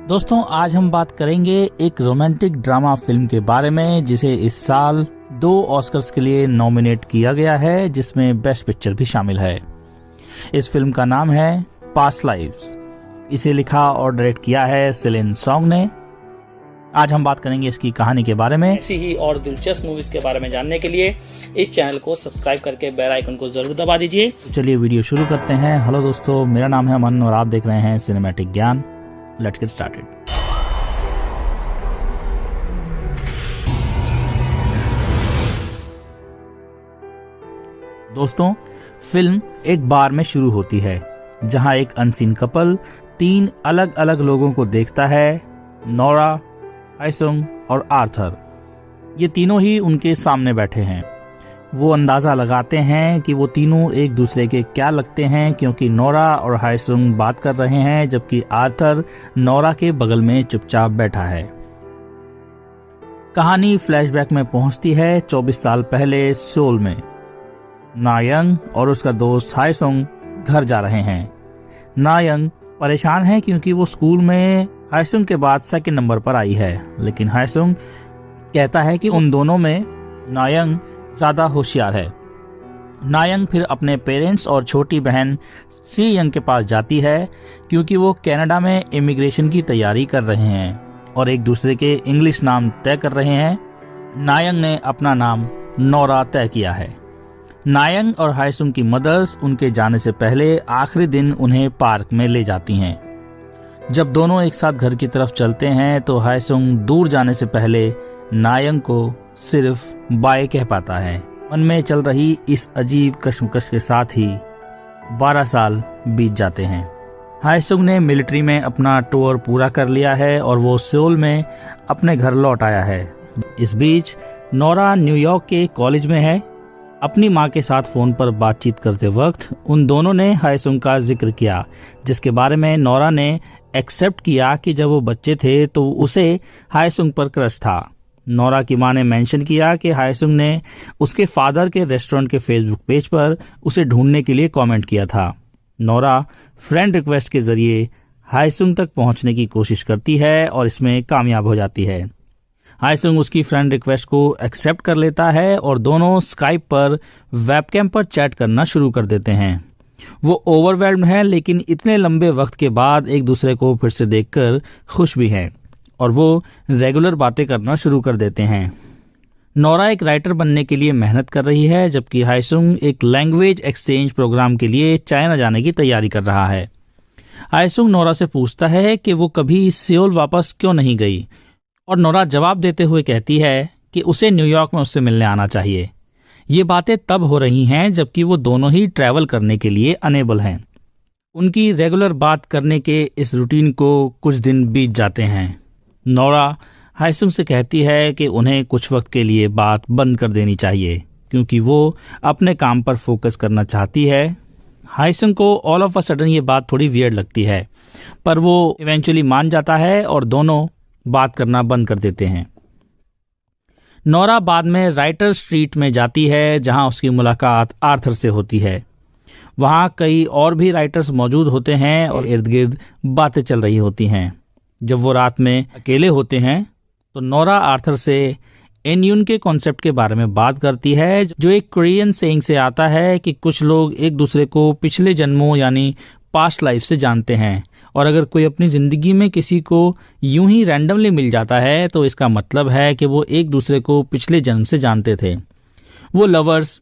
दोस्तों आज हम बात करेंगे एक रोमांटिक ड्रामा फिल्म के बारे में जिसे इस साल 2 ऑस्कर्स के लिए नॉमिनेट किया गया है, जिसमें बेस्ट पिक्चर भी शामिल है। इस फिल्म का नाम है पास्ट लाइव्स। इसे लिखा और डायरेक्ट किया है सेलिन सोंग ने। आज हम बात करेंगे इसकी कहानी के बारे में। ऐसी ही और दिलचस्प मूवीज के बारे में जानने के लिए इस चैनल को सब्सक्राइब करके बेल आइकन को जरूर दबा दीजिए। चलिए वीडियो शुरू करते हैं। हेलो दोस्तों, मेरा नाम है अमन और आप देख रहे हैं सिनेमैटिक ज्ञान। Let's get started. दोस्तों, फिल्म एक बार में शुरू होती है जहां एक अनसीन कपल 3 अलग अलग लोगों को देखता है। नोरा, हायसुंग और आर्थर, ये तीनों ही उनके सामने बैठे हैं। वो अंदाजा लगाते हैं कि वो तीनों एक दूसरे के क्या लगते हैं, क्योंकि नोरा और हायसुंग बात कर रहे हैं जबकि आर्थर नोरा के बगल में चुपचाप बैठा है। कहानी फ्लैशबैक में पहुंचती है 24 साल पहले सोल में। नायंग और उसका दोस्त हायसुंग घर जा रहे हैं। नायंग परेशान है क्योंकि वो स्कूल में हायसुंग के बाद 2nd नंबर पर आई है, लेकिन हायसुंग कहता है कि उन दोनों में नायंग ज्यादा होशियार है। नायंग फिर अपने पेरेंट्स और छोटी बहन सी यंग के पास जाती है क्योंकि वो कनाडा में इमिग्रेशन की तैयारी कर रहे हैं और एक दूसरे के इंग्लिश नाम तय कर रहे हैं। नायंग ने अपना नाम नोरा तय किया है। नायंग और हायसुंग की मदर्स उनके जाने से पहले आखिरी दिन उन्हें पार्क में ले जाती हैं। जब दोनों एक साथ घर की तरफ चलते हैं तो हायसुंग दूर जाने से पहले नायंग को सिर्फ बाय कह पाता है। मन में चल रही इस अजीब कश्मकश के साथ ही 12 साल बीत जाते हैं। हायसुंग ने मिलिट्री में अपना टूर पूरा कर लिया है और वो सोल में अपने घर लौट आया है। इस बीच नोरा न्यूयॉर्क के कॉलेज में है। अपनी माँ के साथ फोन पर बातचीत करते वक्त उन दोनों ने हायसुंग का जिक्र किया, जिसके बारे में नोरा ने एक्सेप्ट किया कि जब वो बच्चे थे तो उसे हायसुंग पर क्रश था। नोरा की माँ ने मेंशन किया कि हायसुंग ने उसके फादर के रेस्टोरेंट के फेसबुक पेज पर उसे ढूंढने के लिए कमेंट किया था। नोरा फ्रेंड रिक्वेस्ट के जरिए हायसुंग तक पहुंचने की कोशिश करती है और इसमें कामयाब हो जाती है। हायसुंग उसकी फ्रेंड रिक्वेस्ट को एक्सेप्ट कर लेता है और दोनों स्काइप पर वेबकैम पर चैट करना शुरू कर देते हैं। वो ओवरवेल्म्ड है, लेकिन इतने लंबे वक्त के बाद एक दूसरे को फिर से देखकर खुश भी है और वो रेगुलर बातें करना शुरू कर देते हैं। नोरा एक राइटर बनने के लिए मेहनत कर रही है, जबकि हायसुंग एक लैंग्वेज एक्सचेंज प्रोग्राम के लिए चाइना जाने की तैयारी कर रहा है। हायसुंग नोरा से पूछता है कि वो कभी सियोल वापस क्यों नहीं गई और नोरा जवाब देते हुए कहती है कि उसे न्यूयॉर्क में उससे मिलने आना चाहिए। ये बातें तब हो रही हैं जबकि वो दोनों ही ट्रैवल करने के लिए अनेबल हैं। उनकी रेगुलर बात करने के इस रूटीन को कुछ दिन बीत जाते हैं। नोरा हायसुंग से कहती है कि उन्हें कुछ वक्त के लिए बात बंद कर देनी चाहिए क्योंकि वो अपने काम पर फोकस करना चाहती है। हायसुंग को ऑल ऑफ अ सडन ये बात थोड़ी वियर्ड लगती है, पर वो इवेंचुअली मान जाता है और दोनों बात करना बंद कर देते हैं। नोरा बाद में राइटर स्ट्रीट में जाती है जहां उसकी मुलाकात आर्थर से होती है। वहां कई और भी राइटर्स मौजूद होते हैं और इर्द गिर्द बातें चल रही होती हैं। जब वो रात में अकेले होते हैं तो नोरा आर्थर से एनयून के कॉन्सेप्ट के बारे में बात करती है, जो एक कोरियन सेइंग से आता है कि कुछ लोग एक दूसरे को पिछले जन्मों यानी पास्ट लाइफ से जानते हैं और अगर कोई अपनी जिंदगी में किसी को यूं ही रैंडमली मिल जाता है तो इसका मतलब है कि वो एक दूसरे को पिछले जन्म से जानते थे। वो लवर्स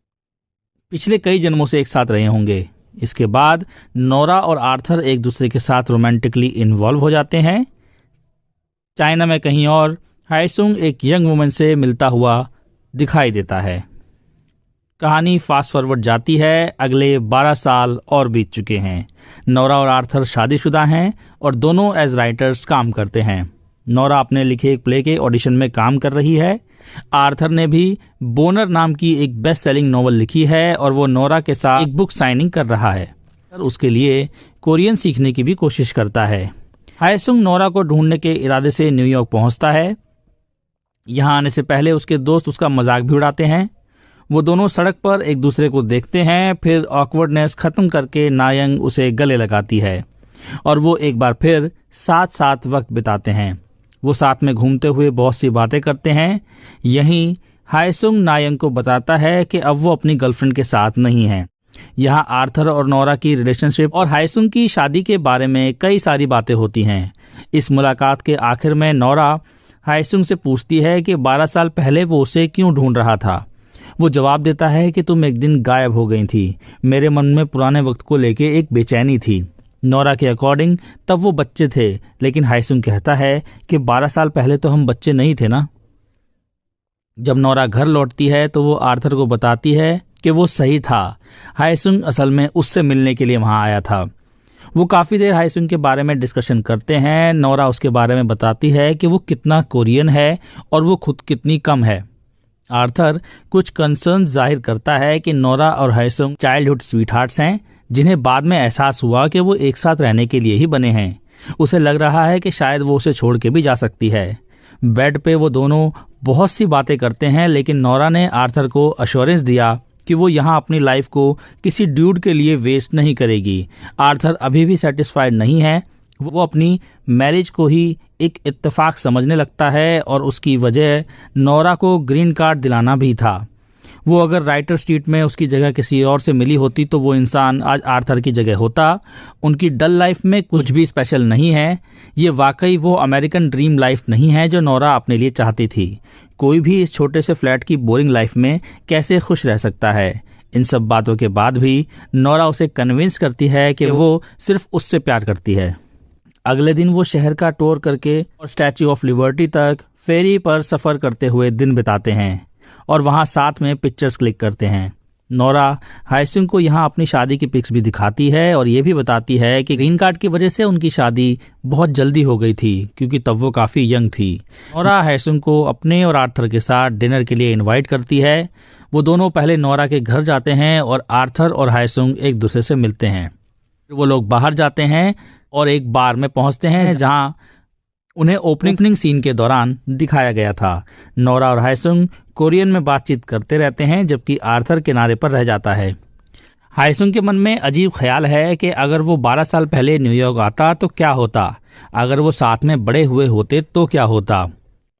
पिछले कई जन्मों से एक साथ रहे होंगे। इसके बाद नोरा और आर्थर एक दूसरे के साथ रोमांटिकली इन्वॉल्व हो जाते हैं। चाइना में कहीं और हायसुंग एक यंग वुमन से मिलता हुआ दिखाई देता है। कहानी फास्ट फॉरवर्ड जाती है। अगले 12 साल और बीत चुके हैं। नोरा और आर्थर शादीशुदा हैं और दोनों एज राइटर्स काम करते हैं। नोरा अपने लिखे एक प्ले के ऑडिशन में काम कर रही है। आर्थर ने भी बोनर नाम की एक बेस्ट सेलिंग नॉवल लिखी है और वो नोरा के साथ एक बुक साइनिंग कर रहा है और उसके लिए कोरियन सीखने की भी कोशिश करता है। हायसुंग नोरा को ढूंढने के इरादे से न्यूयॉर्क पहुंचता है। यहाँ आने से पहले उसके दोस्त उसका मजाक भी उड़ाते हैं। वो दोनों सड़क पर एक दूसरे को देखते हैं। फिर ऑकवर्डनेस खत्म करके नायंग उसे गले लगाती है। और वो एक बार फिर साथ साथ वक्त बिताते हैं। वो साथ में घूमते हुए बहुत सी बातें करते हैं। यहीं हायसुंग नायंग को बताता है कि अब वो अपनी गर्लफ्रेंड के साथ नहीं है। यहाँ आर्थर और नोरा की रिलेशनशिप और हायसुंग की शादी के बारे में कई सारी बातें होती हैं। इस मुलाकात के आखिर में नोरा हायसुंग से पूछती है कि 12 साल पहले वो उसे क्यों ढूंढ रहा था। वो जवाब देता है कि तुम एक दिन गायब हो गई थी। मेरे मन में पुराने वक्त को लेके एक बेचैनी थी। नोरा के अकॉर्डिंग तब वो बच्चे थे, लेकिन हायसुंग कहता है कि 12 साल पहले तो हम बच्चे नहीं थे ना। जब नोरा घर लौटती है तो वो आर्थर को बताती है कि वो सही था, हायसुंग असल में उससे मिलने के लिए वहां आया था। वो काफी देर हायसुंग के बारे में डिस्कशन करते हैं। नोरा उसके बारे में बताती है कि वो कितना कोरियन है और वो खुद कितनी कम है। आर्थर कुछ कंसर्न जाहिर करता है कि नोरा और हायसुंग चाइल्डहुड स्वीटहार्ट्स हैं, जिन्हें बाद में एहसास हुआ कि वो एक साथ रहने के लिए ही बने हैं। उसे लग रहा है कि शायद वो उसे छोड़ के भी जा सकती है। बेड पे वो दोनों बहुत सी बातें करते हैं, लेकिन नोरा ने आर्थर को अश्योरेंस दिया कि वो यहाँ अपनी लाइफ को किसी ड्यूड के लिए वेस्ट नहीं करेगी। आर्थर अभी भी सेटिस्फाइड नहीं है। वो अपनी मैरिज को ही एक इत्तेफाक समझने लगता है और उसकी वजह नोरा को ग्रीन कार्ड दिलाना भी था। वो अगर राइटर स्ट्रीट में उसकी जगह किसी और से मिली होती तो वो इंसान आज आर्थर की जगह होता। उनकी डल लाइफ में कुछ भी स्पेशल नहीं है। ये वाकई वो अमेरिकन ड्रीम लाइफ नहीं है जो नोरा अपने लिए चाहती थी। कोई भी इस छोटे से फ्लैट की बोरिंग लाइफ में कैसे खुश रह सकता है। इन सब बातों के बाद भी नोरा उसे कन्विंस करती है कि वो सिर्फ उससे प्यार करती है। अगले दिन वो शहर का टूर करके और स्टैच्यू ऑफ लिबर्टी तक फेरी पर सफर करते हुए दिन बिताते हैं और वहां साथ में पिक्चर्स क्लिक करते हैं। नोरा हायसुंग को यहाँ अपनी शादी की पिक्स भी दिखाती है और ये भी बताती है कि ग्रीन कार्ड की वजह से उनकी शादी बहुत जल्दी हो गई थी, क्योंकि तब वो काफी यंग थी। नोरा हायसुंग को अपने और आर्थर के साथ डिनर के लिए इनवाइट करती है। वो दोनों पहले नोरा के घर जाते हैं और आर्थर और हायसुंग एक दूसरे से मिलते हैं। वो लोग बाहर जाते हैं और एक बार में पहुंचते हैं जहां उन्हें ओपनिंग सीन के दौरान दिखाया गया था। नोरा और हायसुंग कोरियन में बातचीत करते रहते हैं, जबकि आर्थर किनारे पर रह जाता है। हायसुंग के मन में अजीब ख्याल है कि अगर वो 12 साल पहले न्यूयॉर्क आता तो क्या होता, अगर वो साथ में बड़े हुए होते तो क्या होता,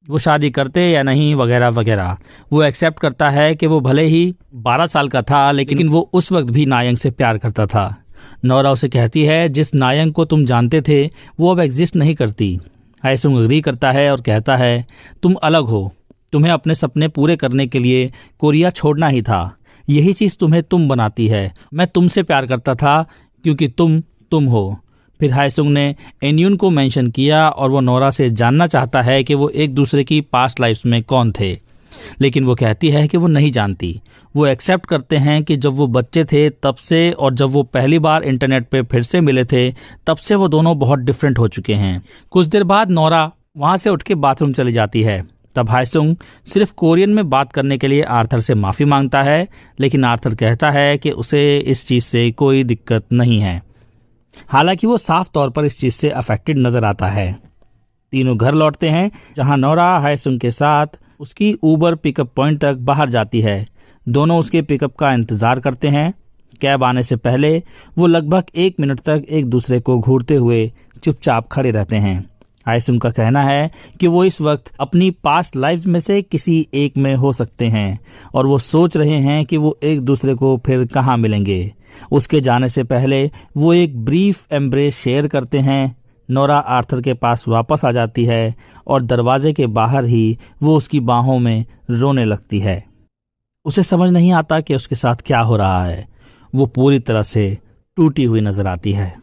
वो शादी करते या नहीं, वगैरह वगैरह। वो एक्सेप्ट करता है कि वो भले ही 12 साल का था, लेकिन वो उस वक्त भी नायंग से प्यार करता था। नोरा उसे कहती है, जिस नायंग को तुम जानते थे वो अब एग्जिस्ट नहीं करती। हायसुंग एग्री करता है और कहता है, तुम अलग हो, तुम्हें अपने सपने पूरे करने के लिए कोरिया छोड़ना ही था। यही चीज तुम्हें तुम बनाती है। मैं तुमसे प्यार करता था क्योंकि तुम हो। फिर हायसुंग ने एन्यून को मेंशन किया और वो नोरा से जानना चाहता है कि वो एक दूसरे की पास्ट लाइफ्स में कौन थे, लेकिन वो कहती है कि वो नहीं जानती। वो एक्सेप्ट करते हैं कि जब वो बच्चे थे तब से और जब वो पहली बार इंटरनेट पे फिर से मिले थे तब से वो दोनों बहुत डिफरेंट हो चुके हैं। कुछ देर बाद नोरा वहां से उठ के बाथरूम चली जाती है। तब हायसुंग सिर्फ कोरियन में बात करने के लिए आर्थर से माफी मांगता है, लेकिन आर्थर कहता है कि उसे इस चीज से कोई दिक्कत नहीं है। हालांकि वो साफ तौर पर इस चीज से अफेक्टेड नजर आता है। तीनों घर लौटते हैं, जहां नोरा हायसुंग के साथ उसकी ऊबर पिकअप पॉइंट तक बाहर जाती है। दोनों उसके पिकअप का इंतजार करते हैं। कैब आने से पहले वो लगभग 1 मिनट तक एक दूसरे को घूरते हुए चुपचाप खड़े रहते हैं। हायसुंग का कहना है कि वो इस वक्त अपनी पास्ट लाइफ में से किसी एक में हो सकते हैं और वो सोच रहे हैं कि वो एक दूसरे को फिर कहाँ मिलेंगे। उसके जाने से पहले वो एक ब्रीफ एम्ब्रेस शेयर करते हैं। नोरा आर्थर के पास वापस आ जाती है और दरवाजे के बाहर ही वो उसकी बाहों में रोने लगती है। उसे समझ नहीं आता कि उसके साथ क्या हो रहा है। वो पूरी तरह से टूटी हुई नजर आती है।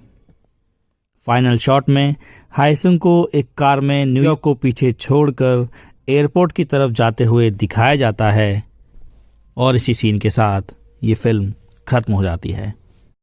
फाइनल शॉट में हायसुंग को एक कार में न्यूयॉर्क को पीछे छोड़कर एयरपोर्ट की तरफ जाते हुए दिखाया जाता है और इसी सीन के साथ ये फिल्म खत्म हो जाती है।